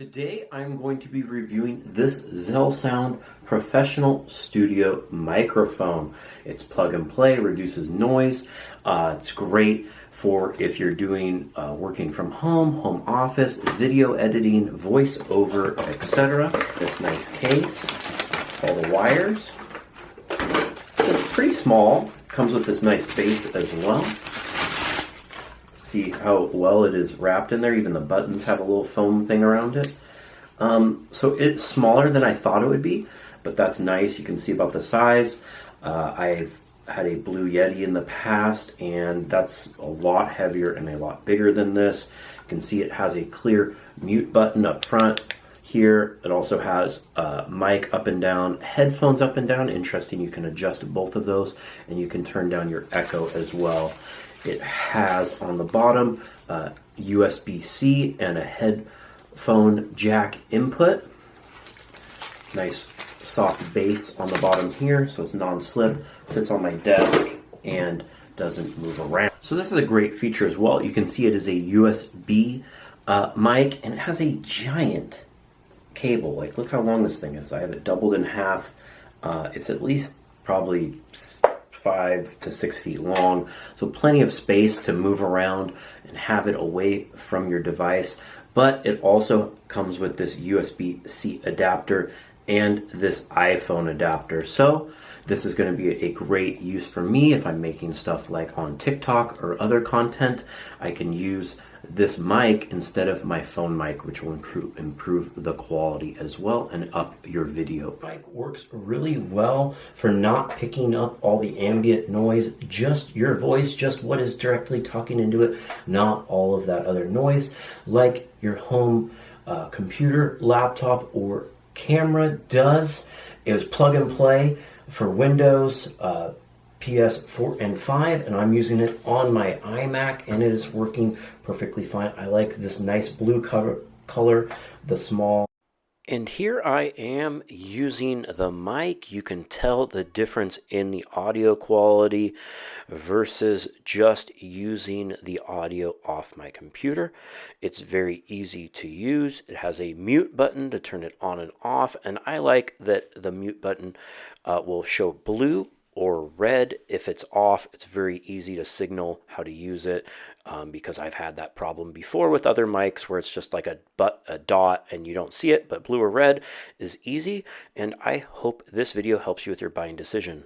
Today I'm going to be reviewing this ZealSound Professional Studio microphone. It's plug and play, reduces noise. It's great for if you're doing working from home, home office, video editing, voiceover, etc. This nice case, all the wires. It's pretty small, comes with this nice base as well. See how well it is wrapped in there. Even the buttons have a little foam thing around it. So it's smaller than I thought it would be, but that's nice. You can see about the size. I've had a Blue Yeti in the past, and that's a lot heavier and a lot bigger than this. You can see it has a clear mute button up front here. It also has mic up and down, headphones up and down. Interesting, you can adjust both of those, and you can turn down your echo as well. It has on the bottom USB-C and a headphone jack input. Nice soft base on the bottom here, so it's non-slip, sits on my desk and doesn't move around. So this is a great feature as well. You can see it is a USB mic, and it has a giant cable. Like, look how long this thing is. I have it doubled in half. It's at least probably 5 to 6 feet long, so plenty of space to move around and have it away from your device. But it also comes with this USB-C adapter and this iPhone adapter, so this is going to be a great use for me if I'm making stuff like on TikTok or other content. I can use this mic instead of my phone mic, which will improve the quality as well and up your video. The mic works really well for not picking up all the ambient noise, just your voice, just what is directly talking into it, not all of that other noise like your home computer, laptop, or camera does. It was plug and play for Windows, PS4 and 5, and I'm using it on my iMac, and it is working perfectly fine. I like this nice blue color, the small. And here I am using the mic. You can tell the difference in the audio quality versus just using the audio off my computer. It's very easy to use. It has a mute button to turn it on and off, and I like that the mute button will show blue or red. If it's off, it's very easy to signal how to use it, because I've had that problem before with other mics where it's just like a dot and you don't see it, but blue or red is easy. And I hope this video helps you with your buying decision.